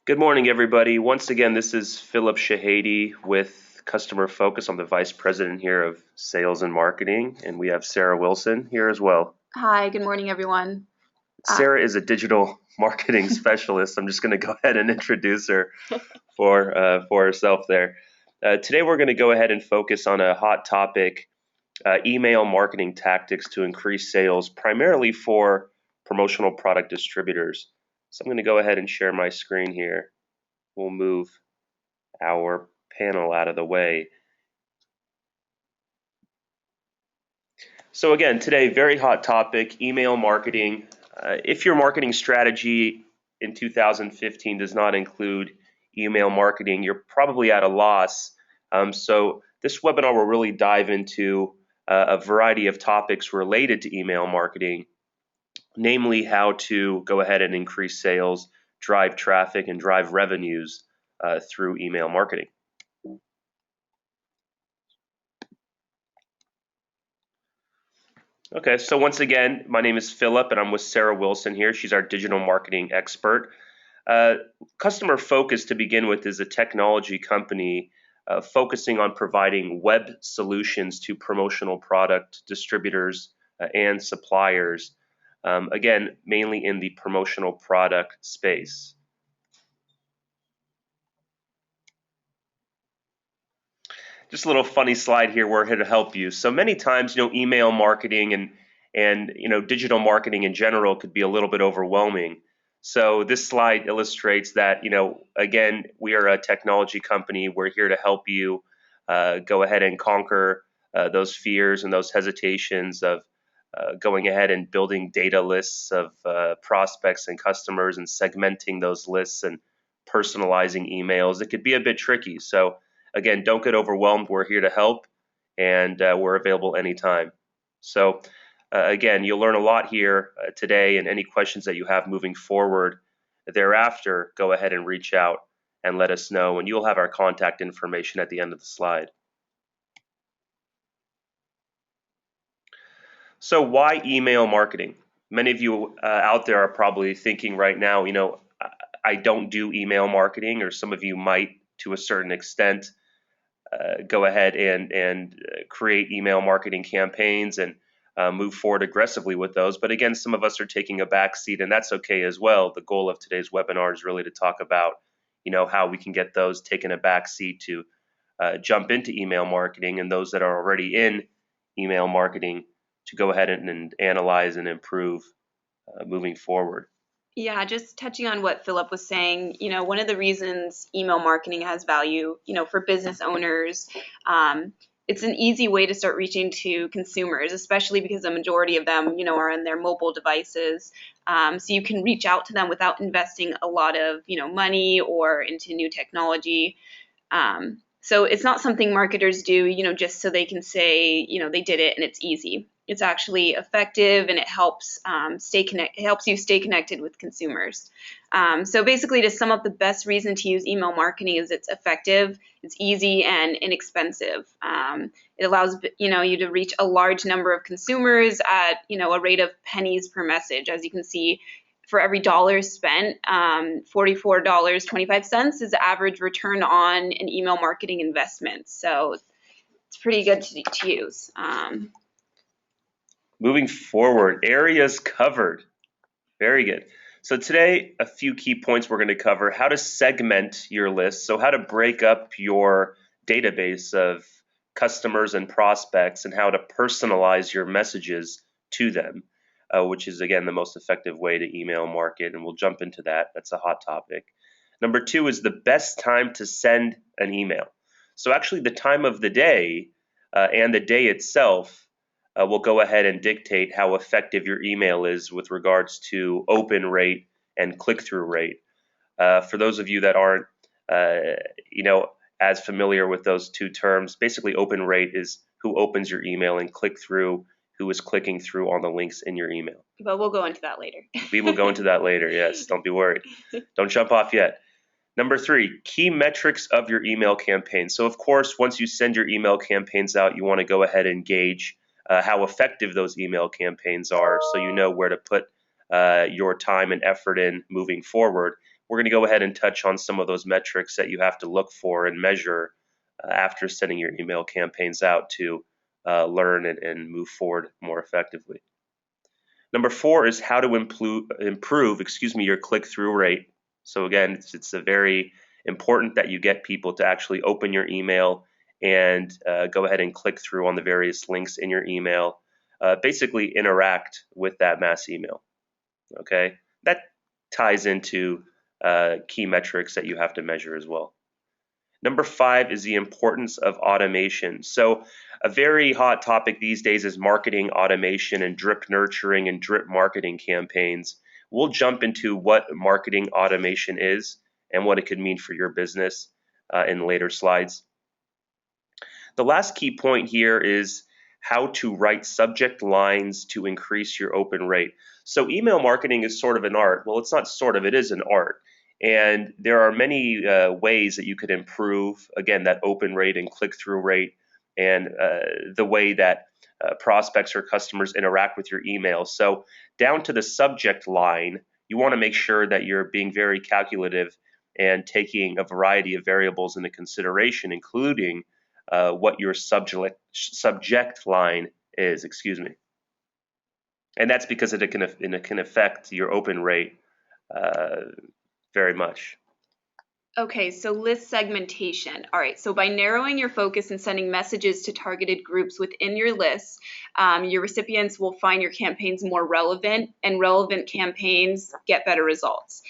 Good morning, everybody. Once again, this is Philip Shahady with Customer Focus. I'm the Vice President here of Sales and Marketing, and we have Sarah Wilson here as well. Hi, good morning, everyone. Sarah is a digital marketing specialist. I'm just going to go ahead and introduce her for herself there. Today, we're going to go ahead and focus on a hot topic, email marketing tactics to increase sales, primarily for promotional product distributors. So I'm going to go ahead and share my screen here. We'll move our panel out of the way. So again, today, very hot topic, email marketing. If your marketing strategy in 2015 does not include email marketing, you're probably at a loss. So this webinar will really dive into a variety of topics related to email marketing, namely how to go ahead and increase sales, drive traffic, and drive revenues through email marketing. Okay, so once again, my name is Philip and I'm with Sarah Wilson here. She's our digital marketing expert. Customer Focus, to begin with, is a technology company focusing on providing web solutions to promotional product distributors and suppliers. Again, mainly in the promotional product space. Just a little funny slide here. We're here to help you. So many times, email marketing and digital marketing in general could be a little bit overwhelming. So this slide illustrates that, again, we are a technology company. We're here to help you go ahead and conquer those fears and those hesitations of going ahead and building data lists of prospects and customers and segmenting those lists and personalizing emails. It could be a bit tricky. So again, don't get overwhelmed. We're here to help, and we're available anytime. So again, you'll learn a lot here today, and any questions that you have moving forward thereafter, go ahead and reach out and let us know, and you'll have our contact information at the end of the slide. So why email marketing? Many of you out there are probably thinking right now, I don't do email marketing, or some of you might to a certain extent. Go ahead and create email marketing campaigns and move forward aggressively with those. But again, some of us are taking a back seat, and that's okay as well. The goal of today's webinar is really to talk about, how we can get those taking a back seat to jump into email marketing, and those that are already in email marketing to go ahead and analyze and improve moving forward. Yeah, just touching on what Philip was saying, one of the reasons email marketing has value, for business owners, it's an easy way to start reaching to consumers, especially because the majority of them, are on their mobile devices. So you can reach out to them without investing a lot of, money or into new technology. So it's not something marketers do, just so they can say, they did it and it's easy. It's actually effective, and it helps you stay connected with consumers. So basically, to sum up, the best reason to use email marketing is it's effective, it's easy, and inexpensive. It allows you to reach a large number of consumers at a rate of pennies per message. As you can see, for every dollar spent, $44.25 is the average return on an email marketing investment. So it's pretty good to use. Moving forward, areas covered. Very good. So today, a few key points we're going to cover: how to segment your list, so how to break up your database of customers and prospects, and how to personalize your messages to them, which is, again, the most effective way to email market, and we'll jump into that. That's a hot topic. Number two is the best time to send an email. So actually the time of the day and the day itself will go ahead and dictate how effective your email is with regards to open rate and click-through rate. For those of you that aren't, as familiar with those two terms, basically open rate is who opens your email, and click-through, who is clicking through on the links in your email. But we'll go into that later. We will go into that later, yes. Don't be worried. Don't jump off yet. Number three, key metrics of your email campaign. So, of course, once you send your email campaigns out, you want to go ahead and gauge how effective those email campaigns are, so you know where to put your time and effort in moving forward. we're going to go ahead and touch on some of those metrics that you have to look for and measure after sending your email campaigns out to learn and move forward more effectively. Number 4 is how to improve your click-through rate. So again, it's a very important that you get people to actually open your email and go ahead and click through on the various links in your email. Basically interact with that mass email. Okay, that ties into key metrics that you have to measure as well. Number 5 is the importance of automation. So a very hot topic these days is marketing automation and drip nurturing and drip marketing campaigns. We'll jump into what marketing automation is and what it could mean for your business in later slides. The last key point here is how to write subject lines to increase your open rate. So email marketing is sort of an art. Well, it's not sort of, it is an art. And there are many ways that you could improve, again, that open rate and click-through rate and the way that prospects or customers interact with your email. So down to the subject line, you want to make sure that you're being very calculative and taking a variety of variables into consideration, including what your subject line is, And that's because it can affect your open rate very much. Okay, so list segmentation. All right, so by narrowing your focus and sending messages to targeted groups within your list, your recipients will find your campaigns more relevant, and relevant campaigns get better results.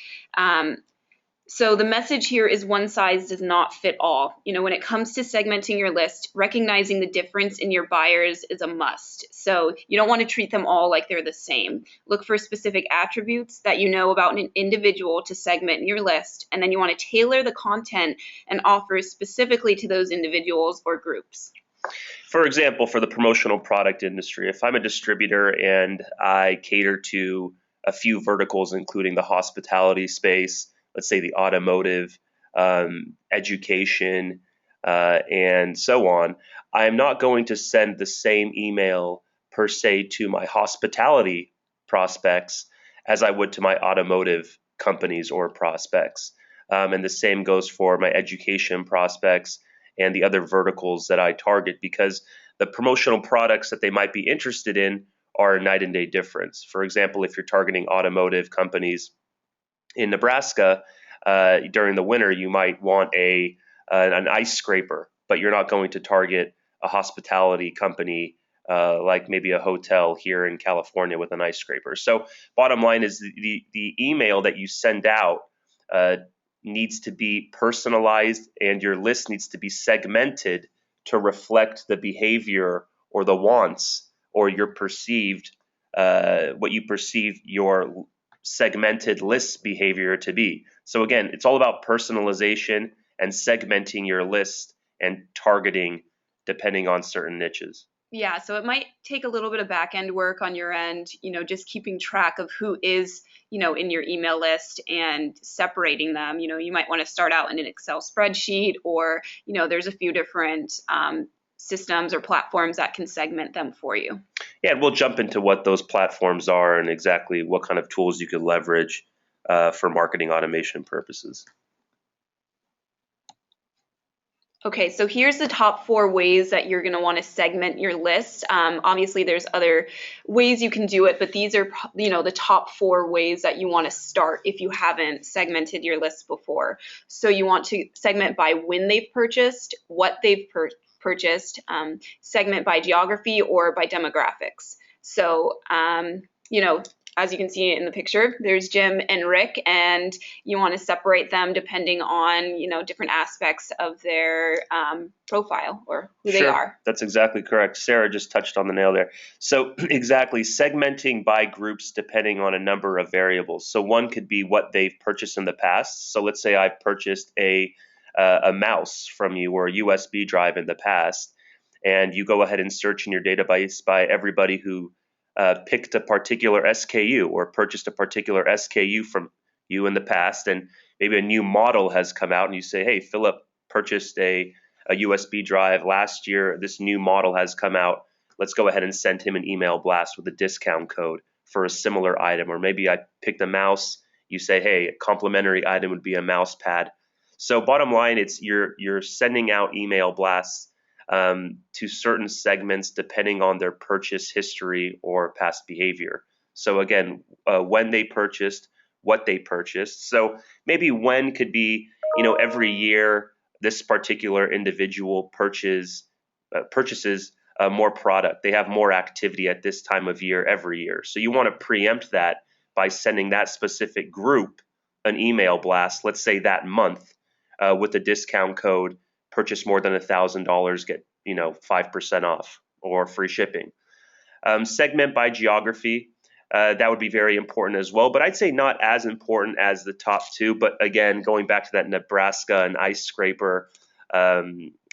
So the message here is one size does not fit all. When it comes to segmenting your list, recognizing the difference in your buyers is a must. So you don't want to treat them all like they're the same. Look for specific attributes that you know about an individual to segment in your list, and then you want to tailor the content and offers specifically to those individuals or groups. For example, for the promotional product industry, if I'm a distributor and I cater to a few verticals, including the hospitality space, let's say the automotive, education, and so on, I'm not going to send the same email per se to my hospitality prospects as I would to my automotive companies or prospects. And the same goes for my education prospects and the other verticals that I target, because the promotional products that they might be interested in are a night and day difference. For example, if you're targeting automotive companies in Nebraska during the winter, you might want an ice scraper, but you're not going to target a hospitality company like maybe a hotel here in California with an ice scraper. So bottom line is the email that you send out needs to be personalized, and your list needs to be segmented to reflect the behavior or the wants or your perceived what you perceive your segmented list behavior to be. So again, it's all about personalization and segmenting your list and targeting depending on certain niches. Yeah, so it might take a little bit of back end work on your end, just keeping track of who is, in your email list and separating them. You might want to start out in an Excel spreadsheet, or, there's a few different systems or platforms that can segment them for you. Yeah, and we'll jump into what those platforms are and exactly what kind of tools you could leverage for marketing automation purposes. Okay, so here's the top 4 ways that you're going to want to segment your list. Obviously, there's other ways you can do it, but these are, the top 4 ways that you want to start if you haven't segmented your list before. So you want to segment by when they've purchased, what they've purchased, segment by geography or by demographics. So, as you can see in the picture, there's Jim and Rick, and you want to separate them depending on, different aspects of their profile or who they are. That's exactly correct. Sarah just touched on the nail there. So exactly, segmenting by groups depending on a number of variables. So one could be what they've purchased in the past. So let's say I've purchased a mouse from you or a USB drive in the past, and you go ahead and search in your database by everybody who picked a particular SKU or purchased a particular SKU from you in the past, and maybe a new model has come out and you say, hey, Philip purchased a USB drive last year, this new model has come out, let's go ahead and send him an email blast with a discount code for a similar item. Or maybe I picked a mouse you say, hey, a complimentary item would be a mouse pad. So bottom line, it's you're sending out email blasts to certain segments depending on their purchase history or past behavior. So again, when they purchased, what they purchased. So maybe when could be, every year this particular individual purchases more product. They have more activity at this time of year every year. So you want to preempt that by sending that specific group an email blast, let's say that month, with a discount code, purchase more than $1,000, get 5% off or free shipping. Segment by geography. That would be very important as well, but I'd say not as important as the top two. But again, going back to that Nebraska and ice scraper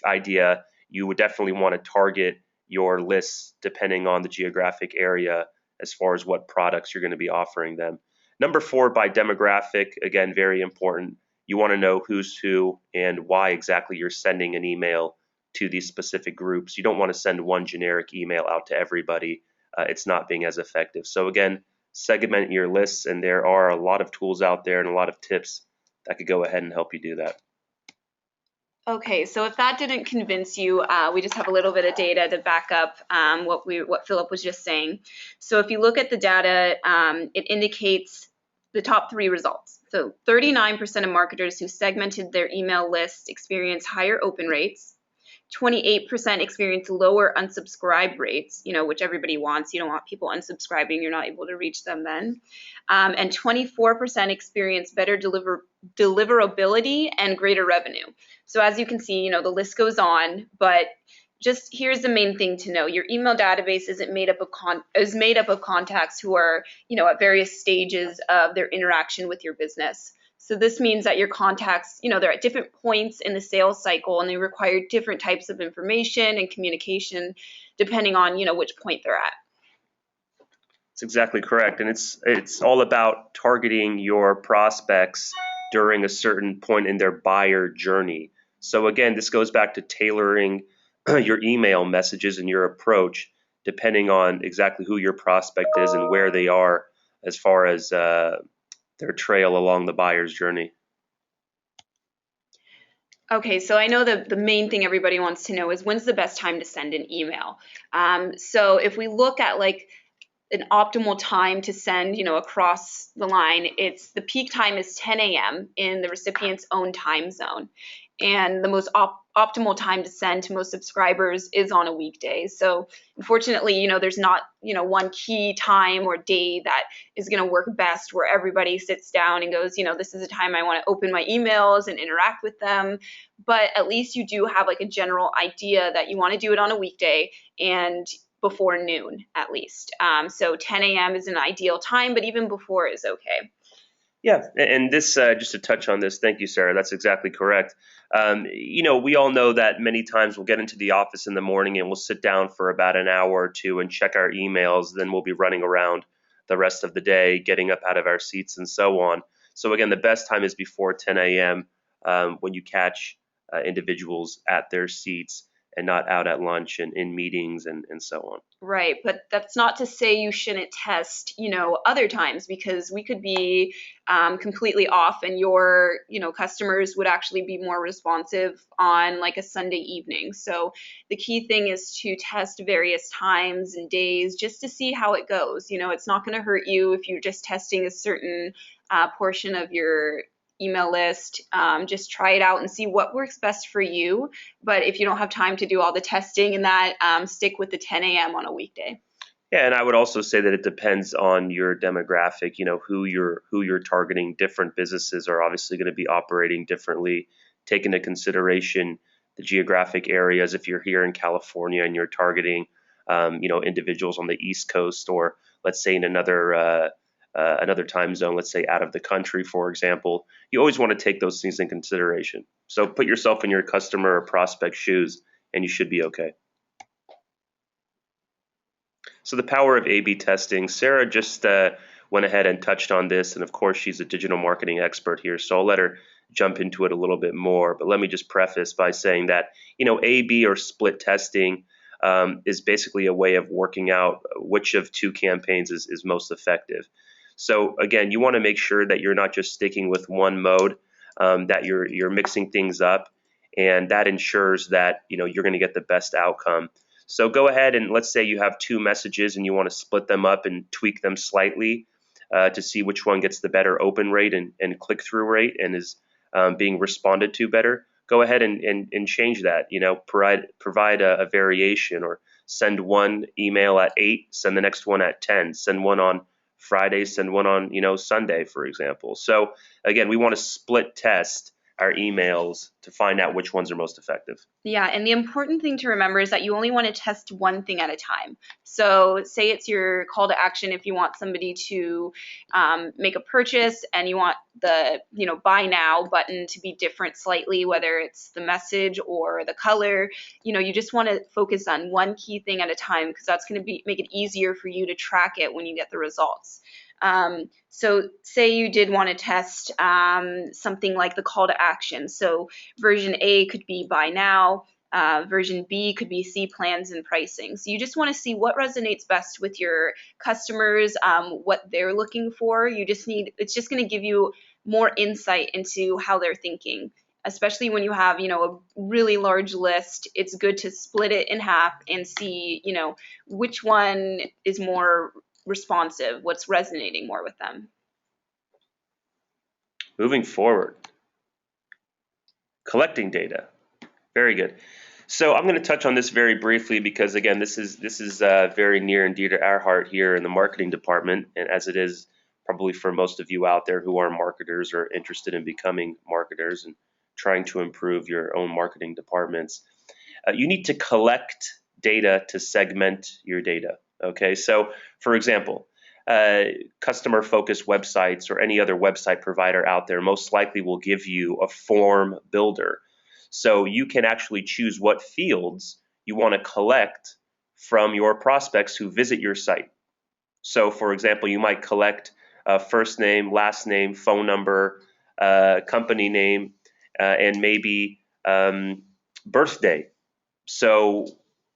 idea, you would definitely want to target your lists depending on the geographic area as far as what products you're going to be offering them. Number 4, by demographic, again, very important. You want to know who's who and why exactly you're sending an email to these specific groups. You don't want to send one generic email out to everybody. It's not being as effective. So again, segment your lists, and there are a lot of tools out there and a lot of tips that could go ahead and help you do that. Okay, so if that didn't convince you, we just have a little bit of data to back up what Philip was just saying. So if you look at the data, it indicates the top 3 results. So 39% of marketers who segmented their email list experienced higher open rates. 28% experience lower unsubscribe rates, which everybody wants. You don't want people unsubscribing. You're not able to reach them then. And 24% experience better deliverability and greater revenue. So as you can see, the list goes on, but just here's the main thing to know. Your email database is made up of contacts who are, at various stages of their interaction with your business. So this means that your contacts, they're at different points in the sales cycle, and they require different types of information and communication depending on, which point they're at. That's exactly correct. And it's all about targeting your prospects during a certain point in their buyer journey. So again, this goes back to tailoring your email messages and your approach depending on exactly who your prospect is and where they are as far as their trail along the buyer's journey. Okay, so I know the main thing everybody wants to know is when's the best time to send an email. So if we look at like an optimal time to send, across the line, it's the peak time is 10 a.m. in the recipient's own time zone. And the most optimal time to send to most subscribers is on a weekday. So unfortunately, there's not, one key time or day that is going to work best where everybody sits down and goes, this is a time I want to open my emails and interact with them. But at least you do have like a general idea that you want to do it on a weekday and before noon at least. So 10 a.m. is an ideal time, but even before is okay. Yeah, and this, just to touch on this, thank you, Sarah. That's exactly correct. We all know that many times we'll get into the office in the morning and we'll sit down for about an hour or two and check our emails. Then we'll be running around the rest of the day, getting up out of our seats and so on. So again, the best time is before 10 a.m. When you catch individuals at their seats and not out at lunch and in meetings and so on. Right, but that's not to say you shouldn't test, other times, because we could be completely off and your, customers would actually be more responsive on like a Sunday evening. So the key thing is to test various times and days just to see how it goes. It's not going to hurt you if you're just testing a certain portion of your email list. Just try it out and see what works best for you. But if you don't have time to do all the testing and that, stick with the 10 a.m. on a weekday. Yeah, and I would also say that it depends on your demographic. Who you're targeting. Different businesses are obviously going to be operating differently. Take into consideration the geographic areas. If you're here in California and you're targeting, individuals on the East Coast, or let's say in another time zone, let's say out of the country, for example, you always want to take those things in consideration. So put yourself in your customer or prospect shoes, and you should be okay. So the power of A/B testing. Sarah just went ahead and touched on this, and of course she's a digital marketing expert here, so I'll let her jump into it a little bit more. But let me just preface by saying that A/B or split testing is basically a way of working out which of two campaigns is most effective. So again, you want to make sure that you're not just sticking with one mode, that you're mixing things up, and that ensures that you're going to get the best outcome. So go ahead and let's say you have two messages and you want to split them up and tweak them slightly to see which one gets the better open rate and click-through rate and is being responded to better. Go ahead and change that. Provide a variation, or send one email at 8, send the next one at 10, send one on Friday, send one on Sunday, for example. So again, we want to split test our emails to find out which ones are most effective. Yeah, and the important thing to remember is that you only want to test one thing at a time. So say it's your call to action if you want somebody to make a purchase and you want the buy now button to be different slightly, whether it's the message or the color. You just want to focus on one key thing at a time, because that's going to make it easier for you to track it when you get the results. So say you did want to test something like the call to action. So version A could be buy now, version B could be see plans and pricing. So you just want to see what resonates best with your customers, what they're looking for. It's just going to give you more insight into how they're thinking. Especially when you have, a really large list, it's good to split it in half and see, which one is more responsive, what's resonating more with them. Moving forward, collecting data. Very good. So I'm going to touch on this very briefly because again, this is very near and dear to our heart here in the marketing department, and as it is probably for most of you out there who are marketers or interested in becoming marketers and trying to improve your own marketing departments. You need to collect data to segment your data. Okay, so for example, customer-focused websites or any other website provider out there most likely will give you a form builder. So you can actually choose what fields you want to collect from your prospects who visit your site. So for example, you might collect first name, last name, phone number, company name, and maybe birthday. So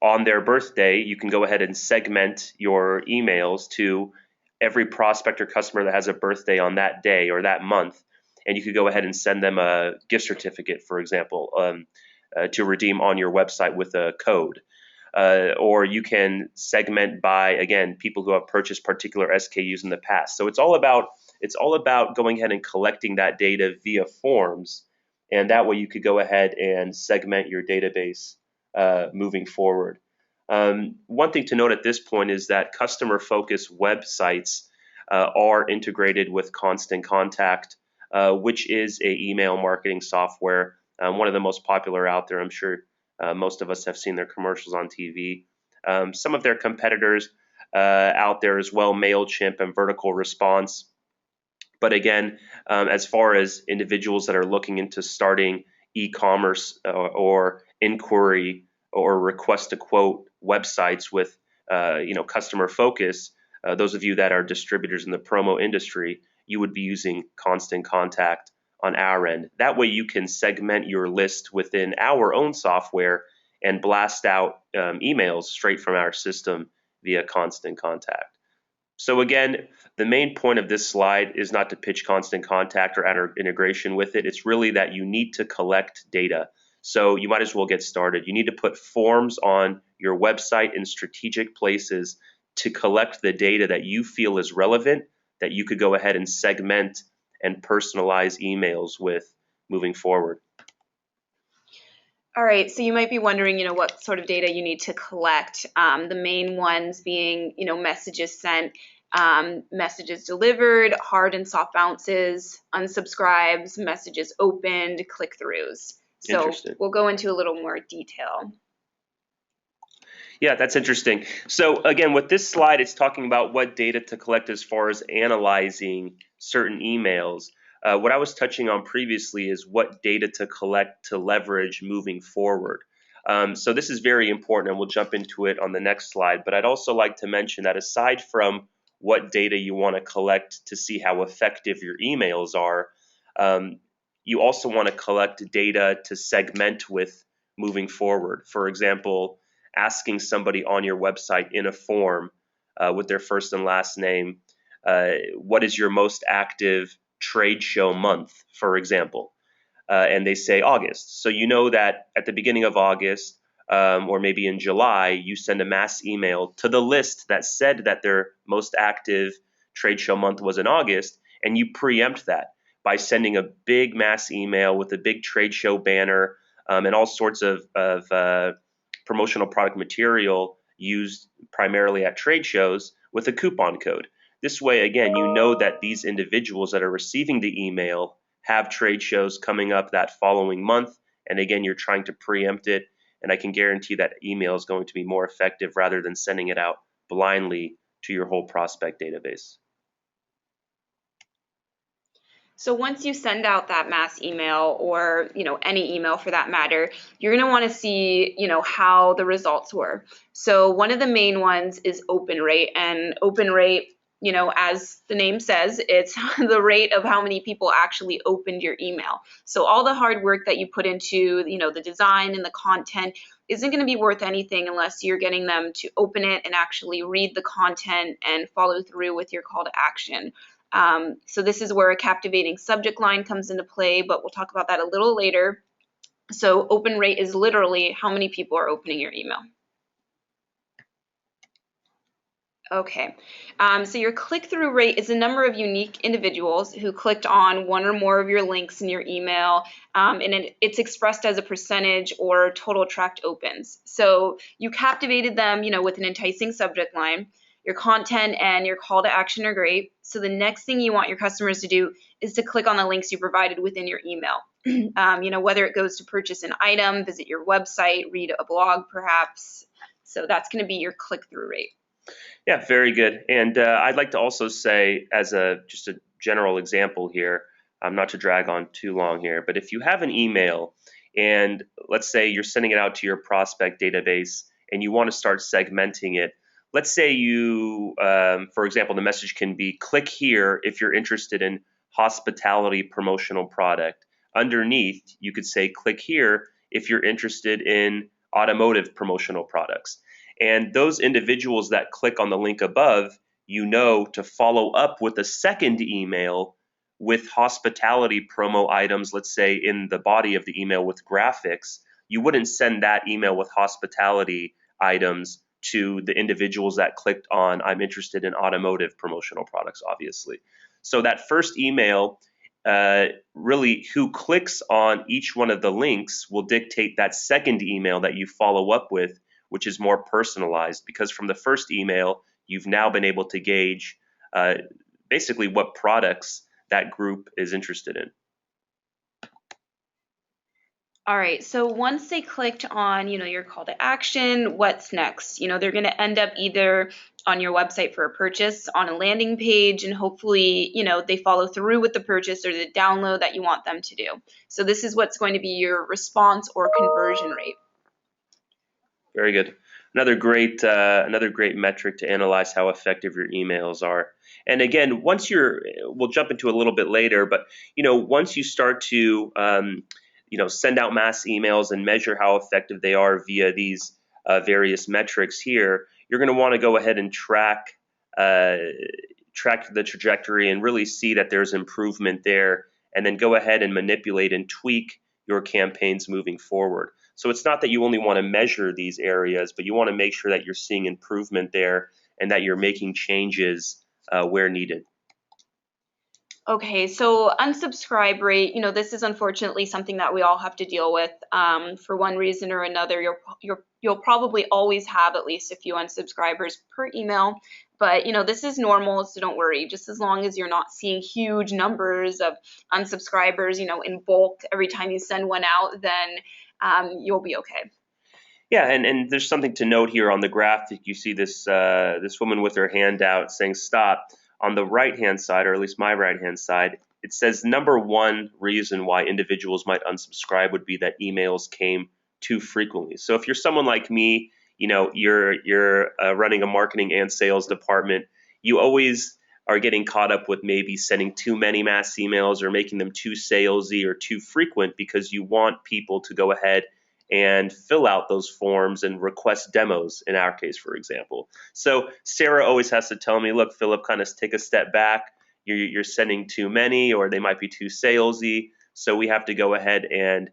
on their birthday, you can go ahead and segment your emails to every prospect or customer that has a birthday on that day or that month. And you could go ahead and send them a gift certificate, for example, to redeem on your website with a code. Or you can segment by, again, people who have purchased particular SKUs in the past. So it's all about going ahead and collecting that data via forms, and that way you could go ahead and segment your database moving forward. One thing to note at this point is that customer-focused websites are integrated with Constant Contact, which is a email marketing software, one of the most popular out there. I'm sure most of us have seen their commercials on TV. Some of their competitors out there as well, MailChimp and Vertical Response. But again, as far as individuals that are looking into starting e-commerce or inquiry or request to quote websites with customer focus, those of you that are distributors in the promo industry, you would be using Constant Contact on our end. That way you can segment your list within our own software and blast out emails straight from our system via Constant Contact. So again, the main point of this slide is not to pitch Constant Contact or add integration with it. It's really that you need to collect data. So you might as well get started. You need to put forms on your website in strategic places to collect the data that you feel is relevant, that you could go ahead and segment and personalize emails with moving forward. All right, so you might be wondering, what sort of data you need to collect. The main ones being, messages sent, messages delivered, hard and soft bounces, unsubscribes, messages opened, click-throughs. So we'll go into a little more detail. Yeah, that's interesting. So again, with this slide, it's talking about what data to collect as far as analyzing certain emails. What I was touching on previously is what data to collect to leverage moving forward. So this is very important, and we'll jump into it on the next slide. But I'd also like to mention that aside from what data you want to collect to see how effective your emails are, you also want to collect data to segment with moving forward. For example, asking somebody on your website in a form with their first and last name, what is your most active trade show month, for example? And they say August. So you know that at the beginning of August, or maybe in July, you send a mass email to the list that said that their most active trade show month was in August, and you preempt that by sending a big mass email with a big trade show banner, and all sorts of promotional product material used primarily at trade shows with a coupon code. This way, again, you know that these individuals that are receiving the email have trade shows coming up that following month. And again, you're trying to preempt it. And I can guarantee that email is going to be more effective rather than sending it out blindly to your whole prospect database. So once you send out that mass email, or any email for that matter, you're going to want to see how the results were. So one of the main ones is open rate, and open rate, as the name says, it's the rate of how many people actually opened your email. So all the hard work that you put into the design and the content isn't going to be worth anything unless you're getting them to open it and actually read the content and follow through with your call to action. So this is where a captivating subject line comes into play, but we'll talk about that a little later. So open rate is literally how many people are opening your email. Okay, so your click-through rate is the number of unique individuals who clicked on one or more of your links in your email, and it's expressed as a percentage or total tracked opens. So you captivated them, with an enticing subject line. Your content and your call to action are great. So the next thing you want your customers to do is to click on the links you provided within your email. Whether it goes to purchase an item, visit your website, read a blog perhaps. So that's going to be your click-through rate. Yeah, very good. And I'd like to also say, as just a general example here, not to drag on too long here, but if you have an email and let's say you're sending it out to your prospect database and you want to start segmenting it, let's say you, for example, the message can be click here if you're interested in hospitality promotional product. Underneath, you could say click here if you're interested in automotive promotional products. And those individuals that click on the link above, to follow up with a second email with hospitality promo items, let's say in the body of the email with graphics. You wouldn't send that email with hospitality items to the individuals that clicked on I'm interested in automotive promotional products, obviously. So that first email, really who clicks on each one of the links will dictate that second email that you follow up with, which is more personalized, because from the first email, you've now been able to gauge basically what products that group is interested in. All right, so once they clicked on, your call to action, what's next? They're going to end up either on your website for a purchase, on a landing page, and hopefully, they follow through with the purchase or the download that you want them to do. So this is what's going to be your response or conversion rate. Very good. Another great metric to analyze how effective your emails are. And again, we'll jump into a little bit later, but once you start to send out mass emails and measure how effective they are via these various metrics here, you're going to want to go ahead and track the trajectory and really see that there's improvement there, and then go ahead and manipulate and tweak your campaigns moving forward. So it's not that you only want to measure these areas, but you want to make sure that you're seeing improvement there and that you're making changes where needed. Okay, so unsubscribe rate, this is unfortunately something that we all have to deal with for one reason or another. You'll probably always have at least a few unsubscribers per email, but this is normal, so don't worry. Just as long as you're not seeing huge numbers of unsubscribers, in bulk every time you send one out, then you'll be okay. Yeah, and there's something to note here on the graphic. You see this woman with her hand out saying stop. On the right-hand side, or at least my right-hand side, it says number one reason why individuals might unsubscribe would be that emails came too frequently. So if you're someone like me, you're running a marketing and sales department, you always are getting caught up with maybe sending too many mass emails or making them too salesy or too frequent because you want people to go ahead and fill out those forms and request demos in our case, for example. So Sarah always has to tell me, look, Philip, kind of take a step back. You're sending too many, or they might be too salesy. So we have to go ahead and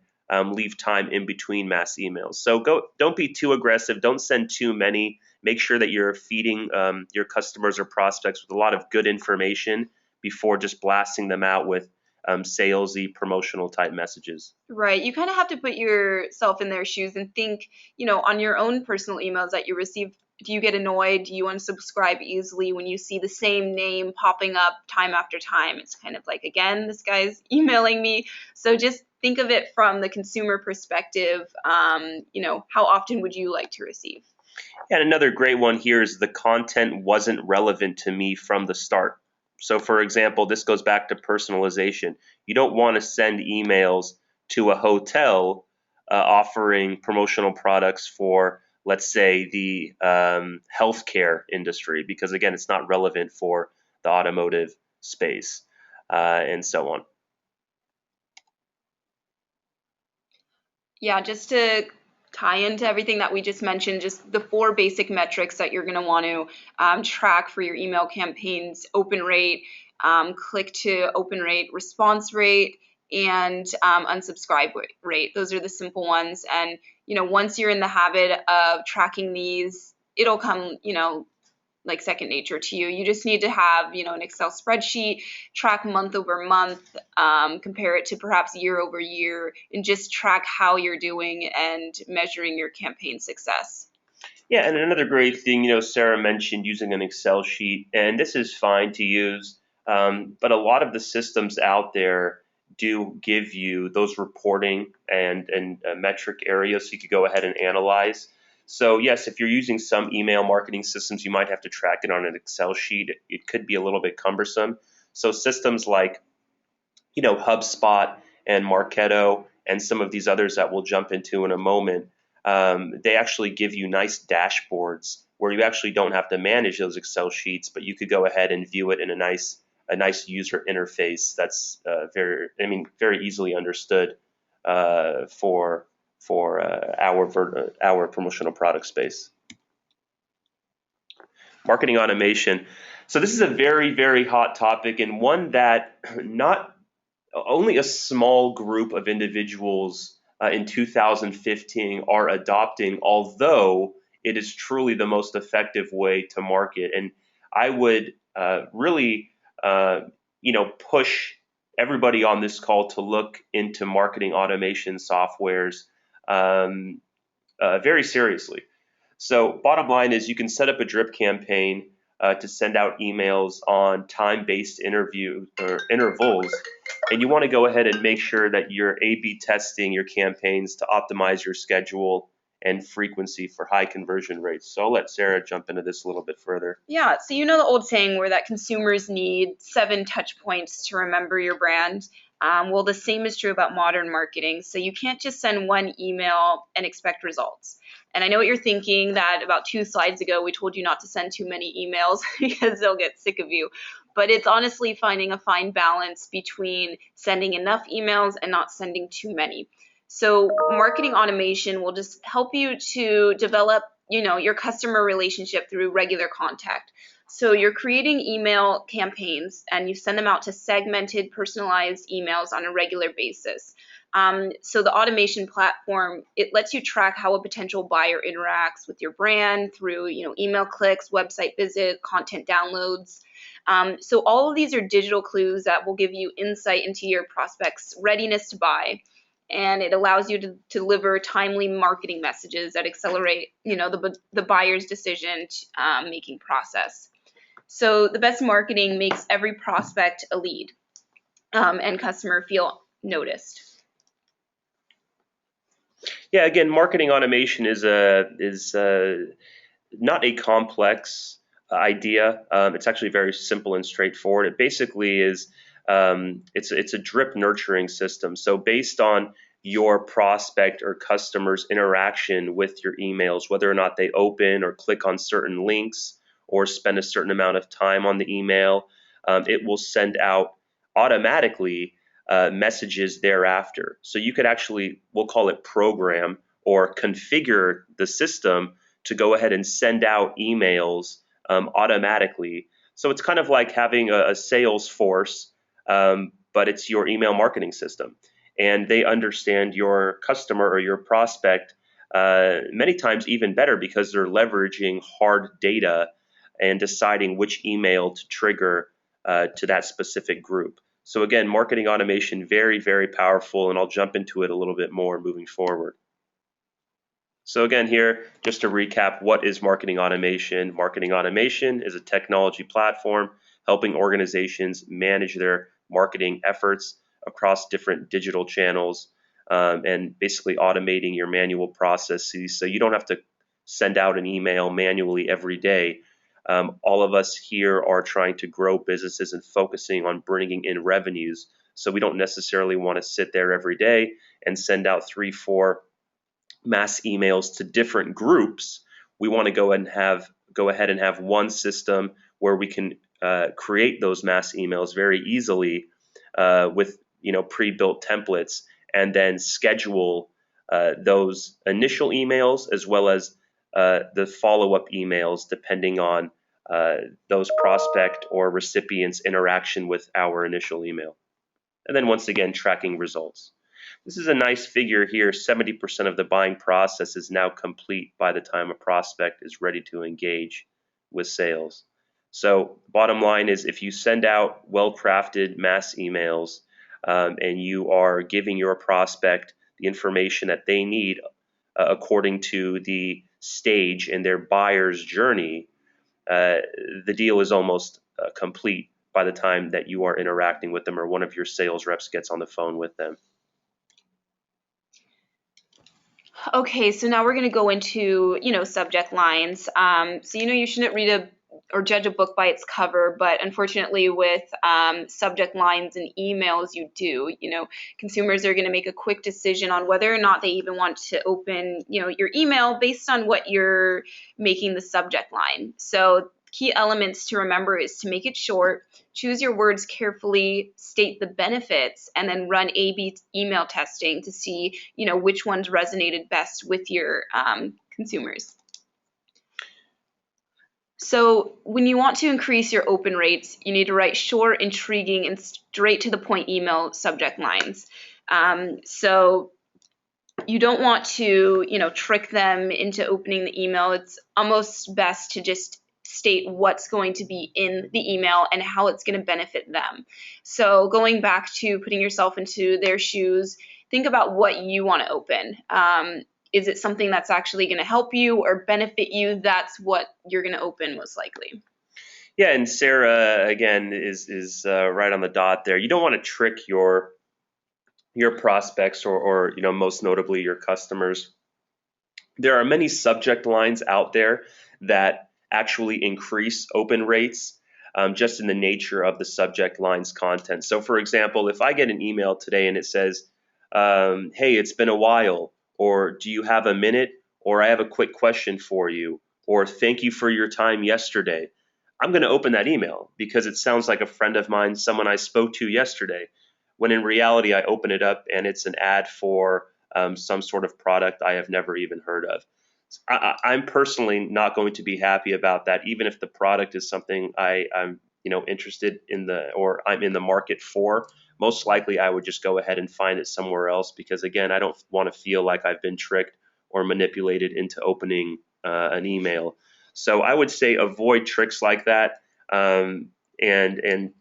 leave time in between mass emails. So don't be too aggressive. Don't send too many. Make sure that you're feeding your customers or prospects with a lot of good information before just blasting them out with salesy promotional type messages. Right. You kind of have to put yourself in their shoes and think, on your own personal emails that you receive. Do you get annoyed? Do you unsubscribe easily when you see the same name popping up time after time? It's kind of like, again, this guy's emailing me. So just think of it from the consumer perspective. How often would you like to receive? And another great one here is the content wasn't relevant to me from the start. So, for example, this goes back to personalization. You don't want to send emails to a hotel offering promotional products for, let's say, the healthcare industry, because again, it's not relevant for the automotive space and so on. Yeah, just to tie into everything that we just mentioned, just the 4 basic metrics that you're going to want to track for your email campaigns: open rate, click to open rate, response rate, and unsubscribe rate. Those are the simple ones. And, once you're in the habit of tracking these, it'll come, like second nature to you. You just need to have, an Excel spreadsheet, track month over month, compare it to perhaps year over year, and just track how you're doing and measuring your campaign success. Yeah, and another great thing, Sarah mentioned using an Excel sheet, and this is fine to use, but a lot of the systems out there do give you those reporting and metric areas so you could go ahead and analyze. So yes, if you're using some email marketing systems, you might have to track it on an Excel sheet. It could be a little bit cumbersome. So systems like, HubSpot and Marketo and some of these others that we'll jump into in a moment, they actually give you nice dashboards where you actually don't have to manage those Excel sheets, but you could go ahead and view it in a nice user interface that's very easily understood for our promotional product space. Marketing automation. So this is a very, very hot topic, and one that not only a small group of individuals in 2015 are adopting, although it is truly the most effective way to market. And I would really, push everybody on this call to look into marketing automation softwares very seriously. So bottom line is you can set up a drip campaign to send out emails on time-based interview or intervals, and you want to go ahead and make sure that you're A/B testing your campaigns to optimize your schedule and frequency for high conversion rates. So I'll let Sarah jump into this a little bit further. Yeah, so the old saying where that consumers need 7 touch points to remember your brand. Well, the same is true about modern marketing. So you can't just send one email and expect results. And I know what you're thinking, that about 2 slides ago we told you not to send too many emails because they'll get sick of you. But it's honestly finding a fine balance between sending enough emails and not sending too many. So marketing automation will just help you to develop, your customer relationship through regular contact. So you're creating email campaigns and you send them out to segmented, personalized emails on a regular basis. So the automation platform, it lets you track how a potential buyer interacts with your brand through, email clicks, website visit, content downloads. So all of these are digital clues that will give you insight into your prospect's readiness to buy. And it allows you to deliver timely marketing messages that accelerate, the buyer's decision making process. So the best marketing makes every prospect a lead and customer feel noticed. Yeah, again, marketing automation is not a complex idea. It's actually very simple and straightforward. It basically is it's a drip nurturing system. So based on your prospect or customer's interaction with your emails, whether or not they open or click on certain links or spend a certain amount of time on the email, it will send out automatically messages thereafter. So you could actually, we'll call it program or configure the system to go ahead and send out emails automatically. So it's kind of like having a sales force, but it's your email marketing system. And they understand your customer or your prospect many times even better because they're leveraging hard data and deciding which email to trigger to that specific group. So again, marketing automation, very, very powerful, and I'll jump into it a little bit more moving forward. So again here, just to recap, what is marketing automation? Marketing automation is a technology platform helping organizations manage their marketing efforts across different digital channels and basically automating your manual processes so you don't have to send out an email manually every day. All of us here are trying to grow businesses and focusing on bringing in revenues. So we don't necessarily want to sit there every day and send out 3, 4 mass emails to different groups. We want to go ahead and have one system where we can create those mass emails very easily with pre-built templates, and then schedule those initial emails as well as the follow-up emails depending on those prospect or recipients' interaction with our initial email. And then once again, tracking results. This is a nice figure here. 70% of the buying process is now complete by the time a prospect is ready to engage with sales. So bottom line is, if you send out well-crafted mass emails and you are giving your prospect the information that they need according to the stage in their buyer's journey, the deal is almost complete by the time that you are interacting with them or one of your sales reps gets on the phone with them. Okay, so now we're going to go into, subject lines. So, you shouldn't read or judge a book by its cover, but unfortunately with subject lines and emails, you do. Consumers are going to make a quick decision on whether or not they even want to open, your email based on what you're making the subject line. So key elements to remember is to make it short, choose your words carefully, state the benefits, and then run A/B email testing to see, which ones resonated best with your consumers. So when you want to increase your open rates, you need to write short, intriguing, and straight to the point email subject lines. So you don't want to, trick them into opening the email. It's almost best to just state what's going to be in the email and how it's going to benefit them. So going back to putting yourself into their shoes, think about what you want to open. Is it something that's actually going to help you or benefit you? That's what you're going to open most likely. Yeah, and Sarah again is right on the dot there. You don't want to trick your prospects or most notably your customers. There are many subject lines out there that actually increase open rates just in the nature of the subject line's content. So for example, if I get an email today and it says, hey, it's been a while, or do you have a minute, or I have a quick question for you, or thank you for your time yesterday, I'm going to open that email because it sounds like a friend of mine, someone I spoke to yesterday, when in reality I open it up and it's an ad for some sort of product I have never even heard of. I'm personally not going to be happy about that, even if the product is something I'm interested in or I'm in the market for. Most likely I would just go ahead and find it somewhere else because again, I don't want to feel like I've been tricked or manipulated into opening an email. So I would say avoid tricks like that and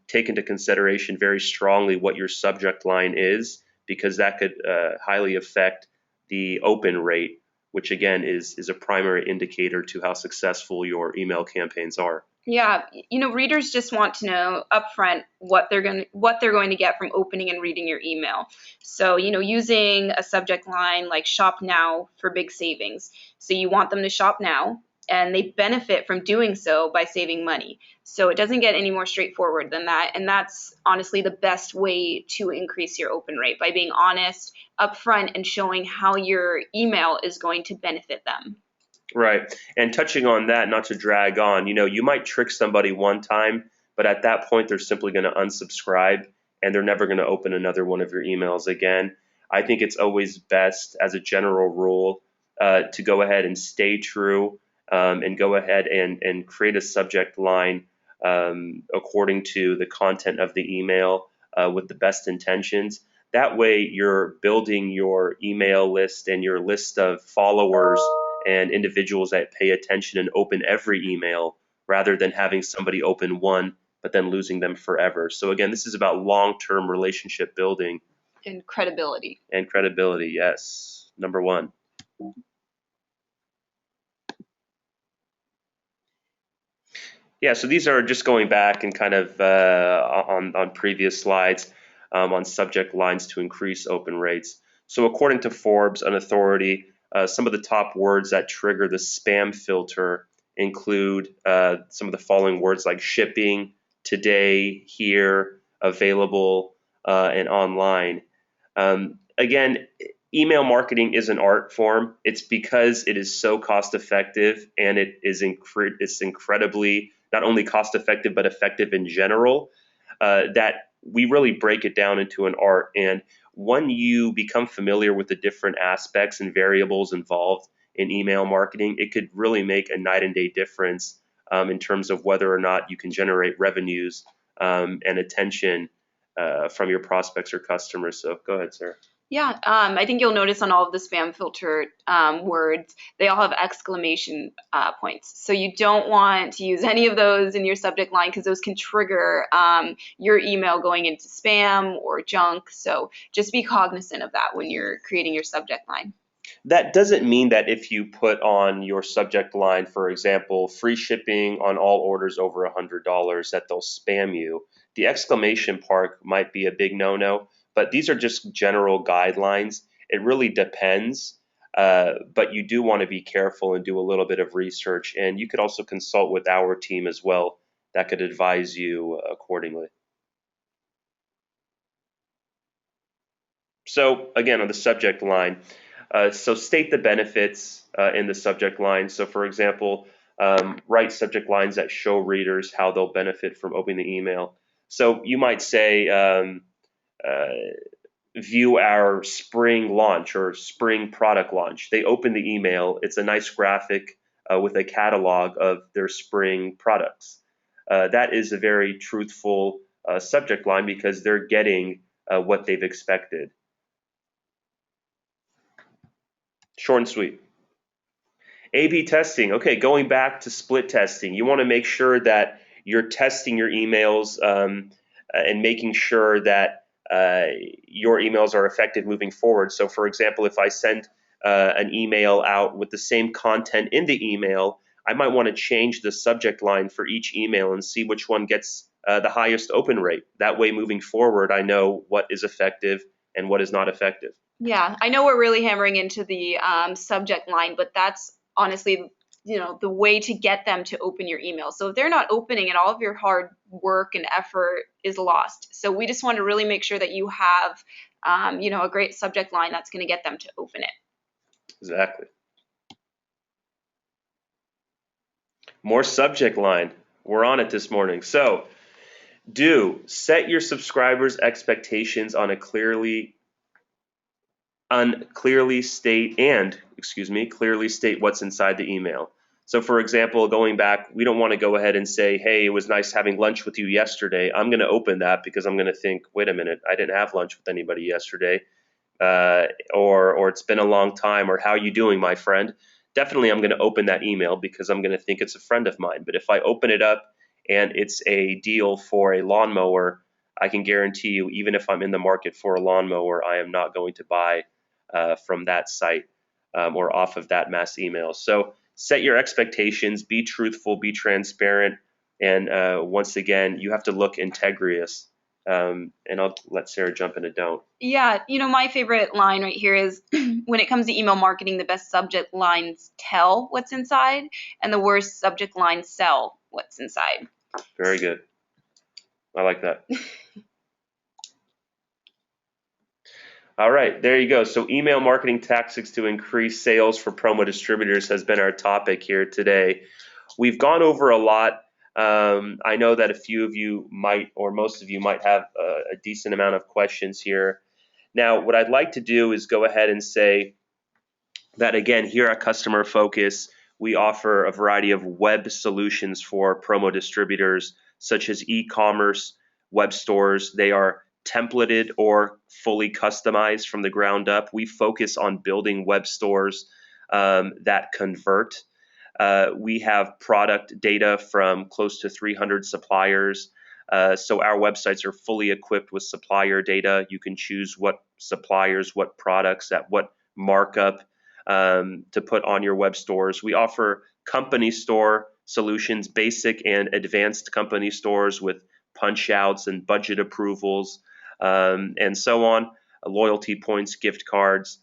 take into consideration very strongly what your subject line is, because that could highly affect the open rate, which again is a primary indicator to how successful your email campaigns are. Yeah, readers just want to know upfront what they're going to get from opening and reading your email. So, using a subject line like shop now for big savings. So you want them to shop now, and they benefit from doing so by saving money. So it doesn't get any more straightforward than that. And that's honestly the best way to increase your open rate, by being honest, upfront, and showing how your email is going to benefit them. Right. And touching on that, not to drag on, you might trick somebody one time, but at that point, they're simply going to unsubscribe and they're never going to open another one of your emails again. I think it's always best, as a general rule, to go ahead and stay true and go ahead and create a subject line according to the content of the email with the best intentions. That way, you're building your email list and your list of followers and individuals that pay attention and open every email rather than having somebody open one but then losing them forever. So again, this is about long-term relationship building. And credibility. And credibility, yes. Number one. Yeah, so these are just going back and kind of on previous slides on subject lines to increase open rates. So according to Forbes, an authority, some of the top words that trigger the spam filter include some of the following words like shipping, today, here, available, and online. Again, email marketing is an art form. It's because it is so cost effective and it's incredibly not only cost effective but effective in general that we really break it down into an art. And when you become familiar with the different aspects and variables involved in email marketing, it could really make a night and day difference in terms of whether or not you can generate revenues and attention from your prospects or customers. So go ahead, Sarah. Yeah, I think you'll notice on all of the spam filter words, they all have exclamation points. So you don't want to use any of those in your subject line because those can trigger your email going into spam or junk. So just be cognizant of that when you're creating your subject line. That doesn't mean that if you put on your subject line, for example, free shipping on all orders over $100, that they'll spam you. The exclamation part might be a big no-no, but these are just general guidelines. It really depends, but you do want to be careful and do a little bit of research. And you could also consult with our team as well that could advise you accordingly. So again, on the subject line, so state the benefits in the subject line. So for example, write subject lines that show readers how they'll benefit from opening the email. So you might say, view our spring launch or spring product launch. They open the email. It's a nice graphic with a catalog of their spring products. That is a very truthful subject line because they're getting what they've expected. Short and sweet. A/B testing. Okay, going back to split testing, you want to make sure that you're testing your emails and making sure that your emails are effective moving forward. So, for example, if I send an email out with the same content in the email, I might want to change the subject line for each email and see which one gets the highest open rate. That way, moving forward, I know what is effective and what is not effective. Yeah, I know we're really hammering into the subject line, but that's honestly, the way to get them to open your email. So if they're not opening it, all of your hard work and effort is lost. So we just want to really make sure that you have, a great subject line that's going to get them to open it. Exactly. More subject line. We're on it this morning. So set your subscribers' expectations on a clearly state what's inside the email. So for example, going back, we don't want to go ahead and say, hey, it was nice having lunch with you yesterday. I'm going to open that because I'm going to think, wait a minute, I didn't have lunch with anybody yesterday. Or it's been a long time, or how are you doing, my friend? Definitely I'm going to open that email because I'm going to think it's a friend of mine. But if I open it up and it's a deal for a lawnmower, I can guarantee you, even if I'm in the market for a lawnmower, I am not going to buy from that site or off of that mass email. So set your expectations, be truthful, be transparent, and once again, you have to look integrous. And I'll let Sarah jump into don't. Yeah, my favorite line right here is when it comes to email marketing, the best subject lines tell what's inside, and the worst subject lines sell what's inside. Very good. I like that. All right, there you go. So email marketing tactics to increase sales for promo distributors has been our topic here today. We've gone over a lot. I know that a few of you might, or most of you might have a decent amount of questions here. Now, what I'd like to do is go ahead and say, that again, here at Customer Focus, we offer a variety of web solutions for promo distributors, such as e-commerce, web stores. They are templated or fully customized from the ground up. We focus on building web stores that convert. We have product data from close to 300 suppliers. So our websites are fully equipped with supplier data. You can choose what suppliers, what products, at what markup to put on your web stores. We offer company store solutions, basic and advanced company stores with punch outs and budget approvals, and so on, loyalty points, gift cards.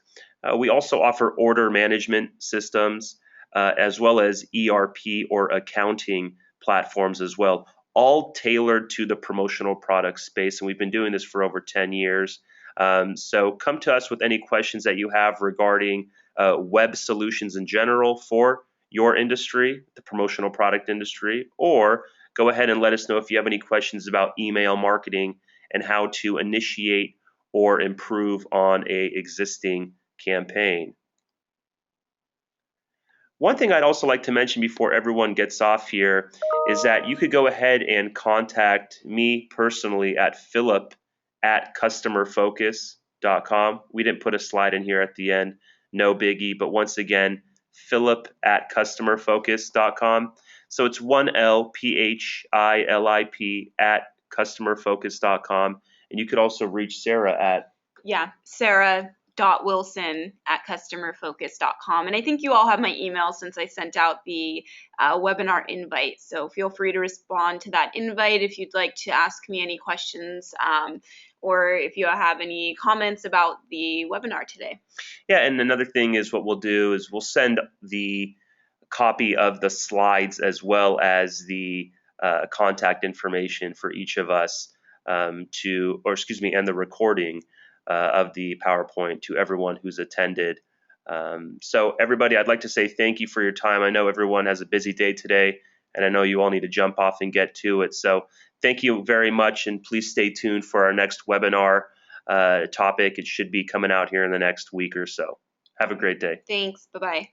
We also offer order management systems as well as ERP or accounting platforms as well, all tailored to the promotional product space. And we've been doing this for over 10 years. So come to us with any questions that you have regarding web solutions in general for your industry, the promotional product industry, or go ahead and let us know if you have any questions about email marketing and how to initiate or improve on a existing campaign. One thing I'd also like to mention before everyone gets off here is that you could go ahead and contact me personally at philip@customerfocus.com. We didn't put a slide in here at the end, no biggie, but once again, philip@customerfocus.com. So it's 1LPHILIP at customerfocus.com. And you could also reach Sarah at Sarah.wilson@customerfocus.com. And I think you all have my email since I sent out the webinar invite. So feel free to respond to that invite if you'd like to ask me any questions or if you have any comments about the webinar today. Yeah, and another thing is what we'll do is we'll send the copy of the slides as well as the contact information for each of us and the recording of the PowerPoint to everyone who's attended. So everybody, I'd like to say thank you for your time. I know everyone has a busy day today, and I know you all need to jump off and get to it. So thank you very much, and please stay tuned for our next webinar topic. It should be coming out here in the next week or so. Have a great day. Thanks. Bye-bye.